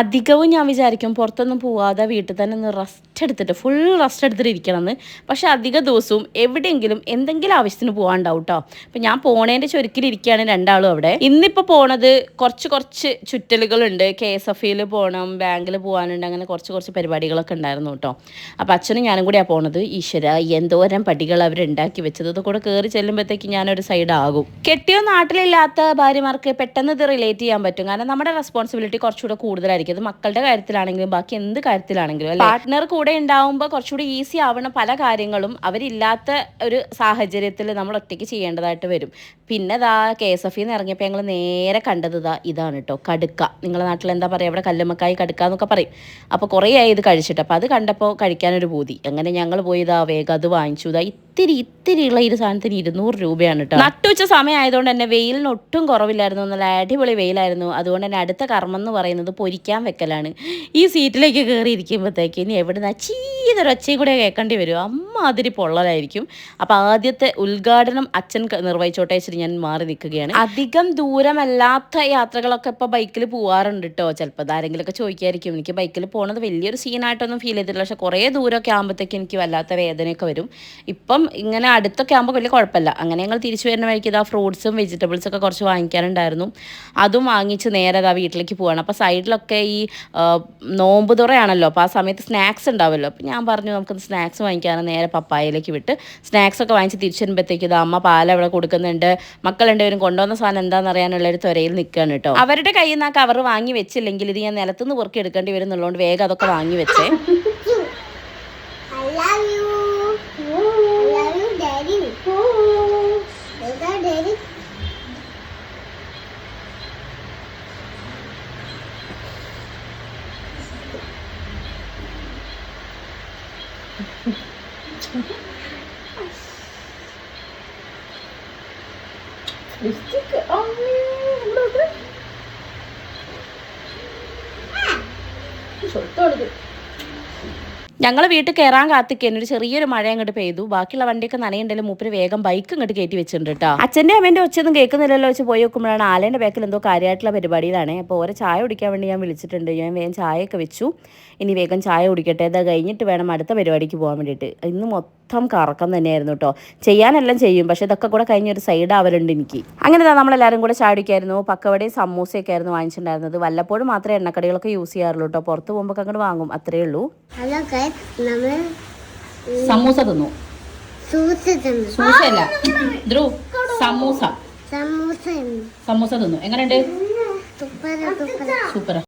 അധികവും ഞാൻ വിചാരിക്കും പുറത്തൊന്നും പോവാതെ വീട്ടിൽ തന്നെ ഒന്ന് റെസ്റ്റ് എടുത്തിട്ട് ഫുൾ റെസ്റ്റ് എടുത്തിട്ട് ഇരിക്കണമെന്ന്. പക്ഷെ അധിക ദിവസവും എവിടെയെങ്കിലും എന്തെങ്കിലും ആവശ്യത്തിന് പോകാണ്ടാവും കേട്ടോ. അപ്പം ഞാൻ പോണേൻ്റെ ചുരുക്കിലിരിക്കുകയാണ് രണ്ടാളും അവിടെ. ഇന്നിപ്പോൾ പോണത് കുറച്ച് ചുറ്റലുകളുണ്ട്. KSFയിൽ പോകണം, ബാങ്കിൽ പോകാനുണ്ട്, അങ്ങനെ കുറച്ച് പരിപാടികളൊക്കെ ഉണ്ടായിരുന്നു കേട്ടോ. അപ്പോൾ അച്ഛനും ഞാനും കൂടിയാണ് പോണത്. ഈശ്വര, എന്തോരം പടികൾ അവരുണ്ടാക്കി വെച്ചത്. ഇതൊക്കെ കൂടെ കയറി ചെല്ലുമ്പോഴത്തേക്ക് ഞാനൊരു സൈഡാകും. കെട്ടിയോ നാട്ടിലില്ലാത്ത ഭാര്യമാർക്ക് പെട്ടെന്ന് ഇത് റിലേറ്റ് ചെയ്യാൻ പറ്റും. കാരണം നമ്മുടെ റെസ്പോൺസിബിലിറ്റി കുറച്ചുകൂടെ കൂടുതലായിരിക്കും. അത് മക്കളുടെ കാര്യത്തിലാണെങ്കിലും ബാക്കി എന്ത് കാര്യത്തിലാണെങ്കിലും പാർട്ട്ണർ കൂടെ ഉണ്ടാവുമ്പോൾ കുറച്ചുകൂടി ഈസി ആവണ പല കാര്യങ്ങളും അവരില്ലാത്ത ഒരു സാഹചര്യത്തിൽ നമ്മൾ ഒറ്റയ്ക്ക് ചെയ്യേണ്ടതായിട്ട് വരും. പിന്നെ KSFയിൽ നിന്ന് ഇറങ്ങിയപ്പോൾ ഞങ്ങൾ നേരെ കണ്ടത് ഇതാണ് കേട്ടോ, കടുക്ക. നിങ്ങളുടെ നാട്ടിൽ എന്താ പറയുക, ഇവിടെ കല്ലുമ്മക്കായി കടുക്ക എന്നൊക്കെ പറയും. അപ്പോൾ കുറേ ആയി ഇത് കഴിച്ചിട്ട്. അപ്പോൾ അത് കണ്ടപ്പോൾ കഴിക്കാനൊരു പൂതി. അങ്ങനെ ഞങ്ങൾ പോയി വേഗം അത് വാങ്ങിച്ചു. ഇത്തിരിയുള്ള ഈ സാധനത്തിന് 200 രൂപയാണ് കേട്ടോ. നട്ടുച്ച സമയമായതുകൊണ്ട് തന്നെ വെയിലിന് ഒട്ടും കുറവില്ലായിരുന്നു. നല്ല അടിപൊളി വെയിലായിരുന്നു. അതുകൊണ്ട് തന്നെ അടുത്ത കർമ്മം എന്ന് പറയുന്നത് പൊരിക്കാൻ വെക്കലാണ്. ഈ സീറ്റിലേക്ക് കയറിയിരിക്കുമ്പോഴത്തേക്ക് ഇനി എവിടുന്ന ചീതൊരൊച്ചയും കൂടെ കേൾക്കേണ്ടി വരും. അമ്മാതിരി പൊള്ളലായിരിക്കും. അപ്പോൾ ആദ്യത്തെ ഉദ്ഘാടനം അച്ഛൻ നിർവഹിച്ചോട്ടെ വെച്ചിട്ട് ഞാൻ മാറി നിൽക്കുകയാണ്. അധികം ദൂരമല്ലാത്ത യാത്രകളൊക്കെ ഇപ്പോൾ ബൈക്കിൽ പോകാറുണ്ട് കേട്ടോ. ചിലപ്പോൾ ആരെങ്കിലുമൊക്കെ ചോദിക്കായിരിക്കും, എനിക്ക് ബൈക്കിൽ പോകുന്നത് വലിയൊരു സീനായിട്ടൊന്നും ഫീൽ ചെയ്തിട്ടില്ല. പക്ഷേ കുറേ ദൂരമൊക്കെ ആകുമ്പോഴത്തേക്ക് എനിക്ക് വല്ലാത്ത വേദനയൊക്കെ വരും. ഇപ്പം ഇങ്ങനെ അടുത്തൊക്കെ ആകുമ്പോൾ വലിയ കുഴപ്പമില്ല. അങ്ങനെ ഞങ്ങൾ തിരിച്ചു വരുന്ന വഴിക്ക് ഫ്രൂട്ട്സും വെജിറ്റബിൾസൊക്കെ കുറച്ച് വാങ്ങിക്കാനുണ്ടായിരുന്നു. അതും വാങ്ങിച്ച് നേരെ വീട്ടിലേക്ക് പോവാണ്. അപ്പോൾ സൈഡിലൊക്കെ ഈ നോമ്പ് തുറയാണല്ലോ, അപ്പോൾ ആ സമയത്ത് സ്നാക്സ് ഉണ്ടാവുമല്ലോ. അപ്പോൾ ഞാൻ പറഞ്ഞു നമുക്ക് സ്നാക്സ് വാങ്ങിക്കാനും നേരെ പപ്പായയിലേക്ക് വിട്ട് സ്നാക്സൊക്കെ വാങ്ങിച്ച് തിരിച്ചു വരുമ്പോഴത്തേക്ക് അമ്മ പാൽ അവിടെ കൊടുക്കുന്നുണ്ട്. മക്കൾ രണ്ടുപേരും കൊണ്ടുവന്ന സാധനം എന്താണെന്ന് അറിയാനുള്ളൊരു ത്വരയിൽ നിൽക്കുകയാണ് കേട്ടോ. അവരുടെ കയ്യിൽ നിന്ന് ആ കവർ വാങ്ങി വെച്ചില്ലെങ്കിൽ ഇത് ഞാൻ നിലത്തുനിന്ന് പൊറുക്കി എടുക്കേണ്ടി വരും എന്നുള്ളതുകൊണ്ട് വേഗം അതൊക്കെ വാങ്ങി വെച്ചേ. ഞങ്ങൾ വീട്ടിൽ കയറാൻ കാത്തിക്കാൻ ഒരു ചെറിയൊരു മഴ അങ്ങോട്ട് പെയ്തു. ബാക്കിയുള്ള വണ്ടിയൊക്കെ നനയുണ്ടെങ്കിലും മൂപ്പര് വേഗം ബൈക്ക് ഇങ്ങോട്ട് കയറ്റി വെച്ചിട്ടുണ്ട് കേട്ടോ. അച്ഛൻ്റെ അമ്മേൻ്റെ ഒച്ചയൊന്നും കേൾക്കുന്നില്ലല്ലോ വെച്ച് പോയി നോക്കുമ്പോഴാണ് ആലേൻ്റെ ബാക്കിൽ എന്തോ കാര്യമായിട്ടുള്ള പരിപാടിയിലാണ്. അപ്പോൾ ഓരോ ചായ കുടിക്കാൻ വേണ്ടി ഞാൻ വിളിച്ചിട്ടുണ്ട്. ഞാൻ വേഗം ചായയൊക്കെ വെച്ചു. ഇനി വേഗം ചായ കുടിക്കട്ടെ, ഇത് കഴിഞ്ഞിട്ട് വേണം അടുത്ത പരിപാടിക്ക് പോകാൻ വേണ്ടിയിട്ട്. ഇന്ന് മൊത്തം കറക്കം തന്നെയായിരുന്നു കേട്ടോ. ചെയ്യാനെല്ലാം ചെയ്യും, പക്ഷേ ഇതൊക്കെ കൂടെ കഴിഞ്ഞൊരു സൈഡ് ആവലുണ്ട് എനിക്ക്. അങ്ങനെ നമ്മളെല്ലാവരും കൂടെ ചായ കുടിക്കായിരുന്നു. പക്കവടയും സമൂസയൊക്കെ ആയിരുന്നു വാങ്ങിച്ചിട്ടുണ്ടായിരുന്നത്. വല്ലപ്പോഴും മാത്രമേ എണ്ണക്കടികളൊക്കെ യൂസ് ചെയ്യാറുള്ളൂ കേട്ടോ. പുറത്ത് പോകുമ്പോൾ അങ്ങോട്ട് വാങ്ങും, അത്രയേ ഉള്ളൂ. സമൂസ തിന്നു. സൂസയല്ല ധ്രുവ്, സമൂസ തിന്നു. എങ്ങനെയുണ്ട്? സൂപ്പർ.